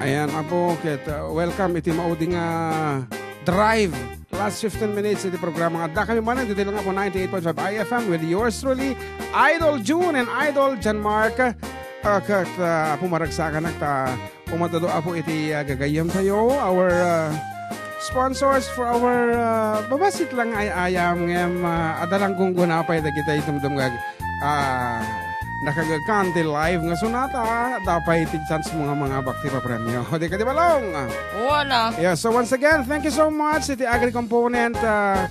Ayan, apo, welcome iti mauding drive. Last 15 minutes iti programa nga. Da kami manan, dito lang po 98.5 IFM with yours truly, Idol June and Idol Jan Mark. Apo maragsakan pumatado apo iti gagayam tayo. Our sponsors for our babasit lang ay ayam ngem adalang kung gunapay da kita itumdum nakagagkante live nga sunata dapat iti chance mga bakti pa premyo. Di ka di balong? Wala. Yeah, so once again, thank you so much iti Agri Component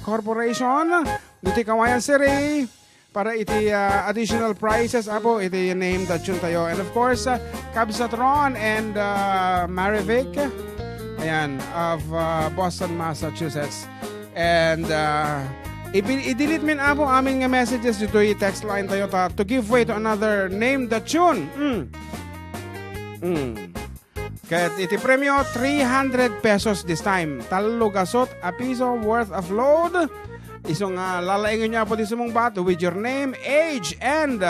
Corporation iti Kawayan City para iti additional prizes apo iti name that yun tayo. And of course, Cabsatron and Marivic, ayan, of Boston, Massachusetts. And i-delete min apo aming messages dito yung text line tayo to give way to another name the tune. Kaya iti premyo 300 pesos this time. Talo gasot a piso worth of load. Isong lalaingin niya po di sumong bato with your name, age, and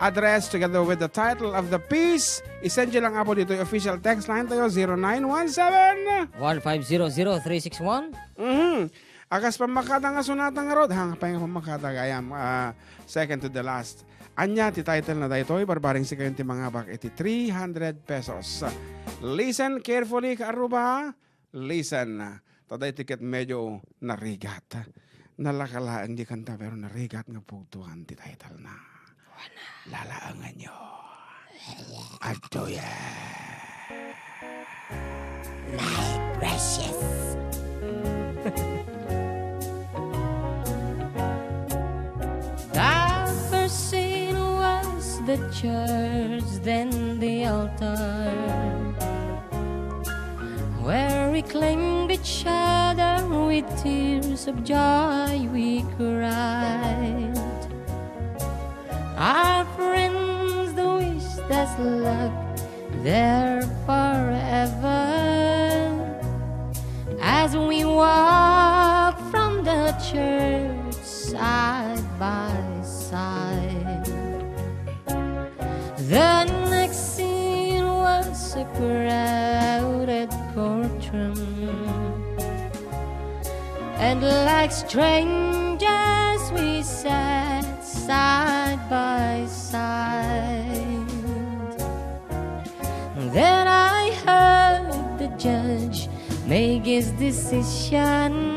address together with the title of the piece. Isend nyo lang po dito yung official text line tayo 0917 1500361. Akas pamakata nga sunata nga rod. Hanga pa yung pamakata gayam. Second to the last. Anya ti title na dito. Barbaring si kayo ti mga bak. Iti 300 pesos. Listen carefully kaaruba. Listen. Taday tiket medyo narigat. Nalakalaan di kanta pero narigat nga pugtuhan ti title na. Lalaangan nyo. Ato yan. My precious. The first scene was the church, then the altar, where we claimed each other with tears of joy we cried. Our friends, the wish that's luck there forever, as we walk from the church side by side. The next scene was a crowded courtroom, and like strangers we sat side by side. Then I heard the judge make his decision,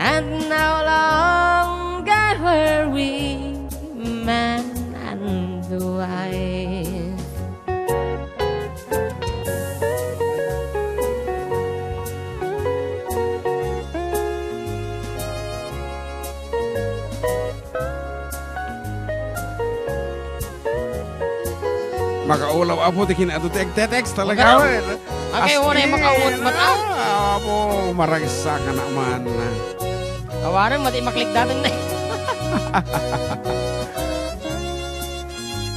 and no longer were we man and wife. Makaulaw apo di kinato text talaga. Okay, wala yung makaut mataw. Apo maragsa ka naman. Kawaran, mati maklik dating na.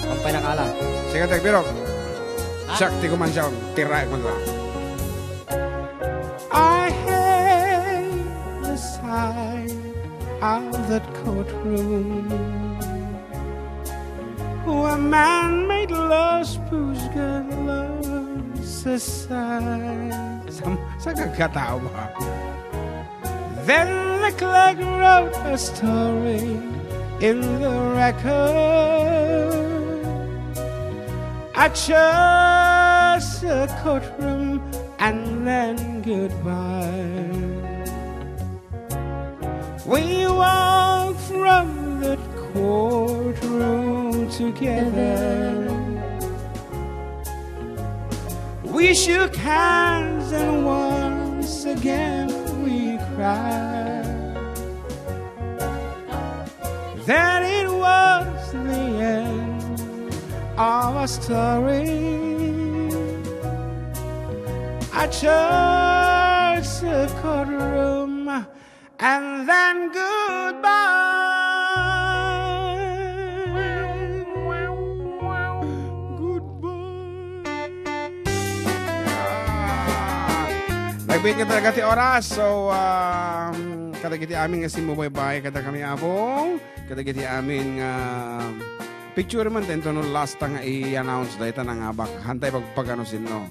Kampay na kala. Sige, Tegbirok. Sakti ko man siya. Tiray ko lang. I hate the sight of that courtroom, where man made love's whose good love's aside. Sa kakatao ba? Then the clerk wrote a story in the record. I chose a courtroom and then goodbye. We walked from the courtroom together. We shook hands and once again we cried. Then it was the end of our story. I chose a courtroom and then goodbye. Nagbigay ka talaga ti oras. So, kada kiti aming asin mo bye-bye. Kada kami abong. Kada kiti aming picture man tento no last nga i-announce dahil nga bak hantay pagpagano sinno.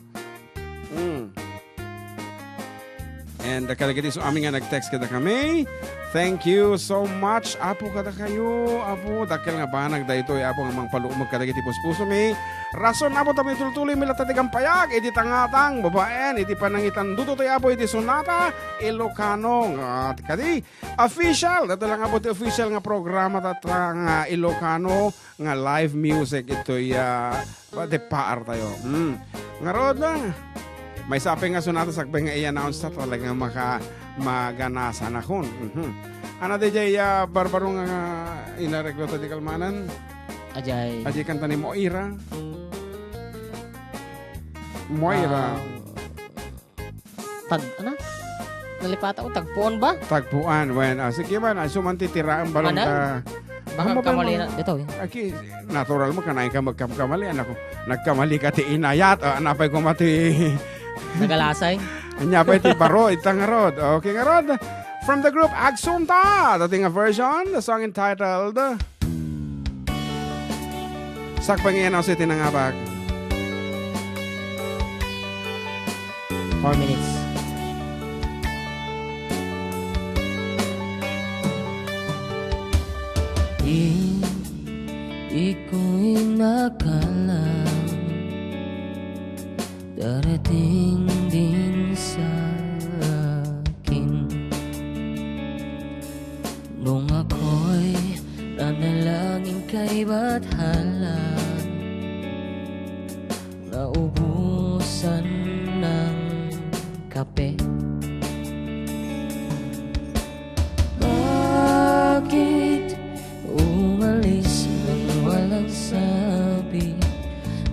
And kalagiti so aming nga nag-text kada kami. Thank you so much. Apo kada kayo. Apo dakil nga banag dahito. Apo nga mang paluumag kadagiti puspuso mi. Rason apo tabi tultuloy mila tatigang payag. Iti tangatang babaen. Iti panangitan duto tayo apo iti sonata Ilocano. At kadi official. Dato lang apo iti official nga programa nga Ilocano nga live music. Ito'y paar tayo. Nga rod na. May sapi nga sonata sakbay nga i-announce na talagang maganasa na kun. Ano DJ barbaro nga inareglo ta di kalmanan? Ajay. Ajay kanta ni Moira. Moira. Nalipata ko, tagpuan ba? Tagpuan. Sige man, sumanti tiraan balong ka. Baka kamali na. Dito Aki, natural mo kanain ka magkamali. Anak ko, nagkamali ka ti inayat. Anapay ko mati. Nagalasay. Anya pa iti baro, itang ngarod. Okay, ngarod. From the group Agsunta, dating a version, the song entitled Sakpangyan ako sa itinangabag. 4 minutes. Di ko inakala darating din sa akin nung ako'y nanalangin kay Bathala, naubusan ng kape. Bakit umalis nang walang sabi?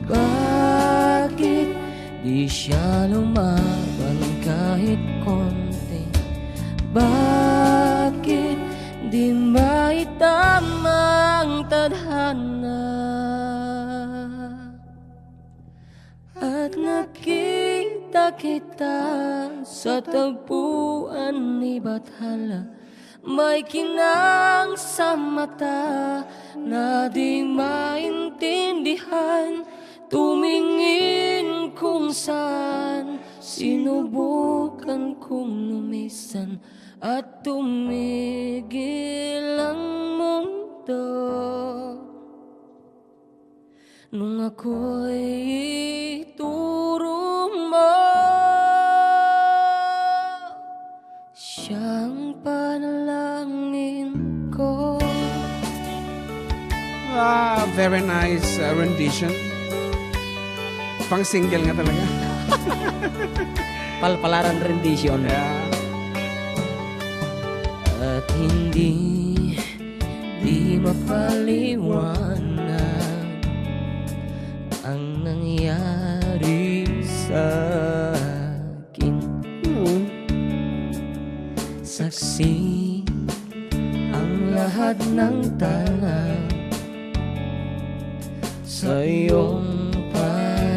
Bakit di siya lumaban kahit konti? Bakit di maitamang tadhana? At nakita kita sa tagpuan ni Bathala, may kinang sa mata na di maintindihan. Tumingin kung saan, sinubukan kong lumisan at tumigil ang mundo. Nung ako'y ituro mo, siyang panalangin ko. Very nice rendition. Pang single nga talaga. Palpalaran rendition. At hindi mapaliwanag ang nangyari sa akin. Saksi ang lahat ng tala sa iyong panalangin.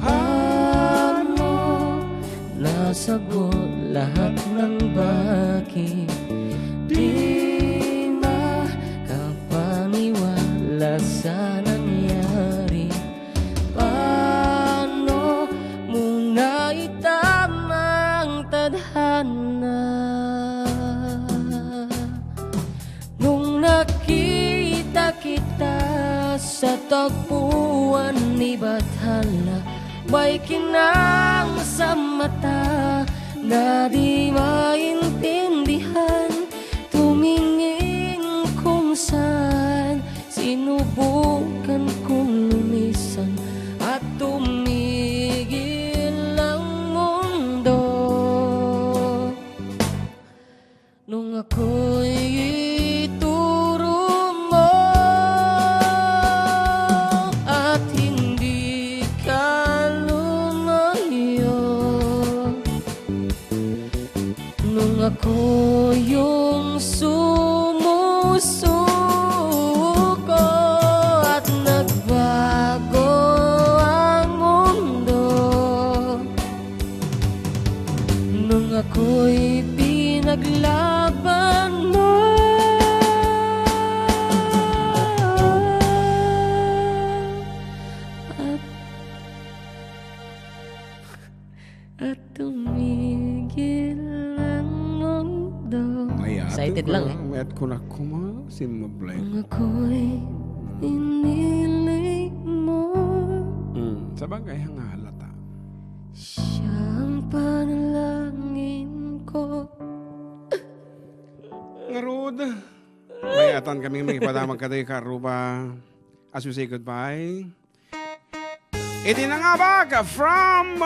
Paano nasagot lahat ng bakit? Di makapaniwala sa nangyari. Paano mo naitamang tadhana? Nung nakita kita sa tagpuan ni Bathala, may kinang sa mata na di maintindihan. Tumingin kung saan, sinubukan kong lumisan at tumigil ang mundo. Nung ako'y ituro mo at hindi ka lumayo, nung ako yung sumusuko at nagbago ang mundo, nung ako'y pinaglaban Excited lang eh. Mayat ko na kuma, si Mablay. Kung ako'y iniling mo, Sa bagay, hanga halata. siyang panalangin ko. Ngarud. Bayatan kami magpadamag ka tayo karuba. As we say goodbye. Iti na nga ba from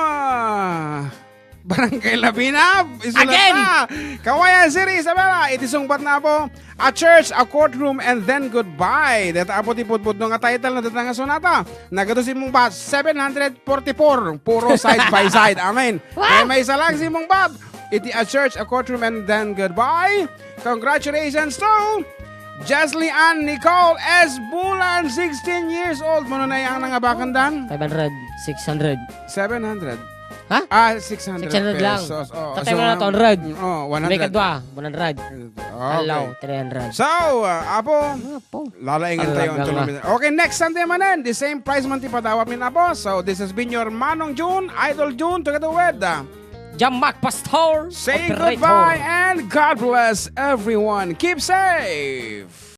Barangay Labinab. Isulat Again! na. Kawayan Siri, Isabela. Iti sungbat na po. A church, a courtroom, and then goodbye. Data apo ti putput nga title na datang nga sonata. Nagato si mong bat 744. Puro side by side. Amen. Kaya may isa lang si mong bat. Iti a church, a courtroom, and then goodbye. Congratulations to Jesly Ann Nicole S. Bulan, 16 years old. Mano na yung nangabakan dan? 500, 600. 700. Ha? 600 600 lang. pesos. Oh, Tatay mo na 100. Oh, 100. May kadwa, 100. Alaw, Okay. 300. So, Apo, lalaingin tayo ang Talaga tulong. Okay, next Sunday manen, the same price man ti padawat min Apo. So, this has been your Manong June, Idol June, together with Jamak Pastor. say Operator. goodbye and God bless everyone. Keep safe.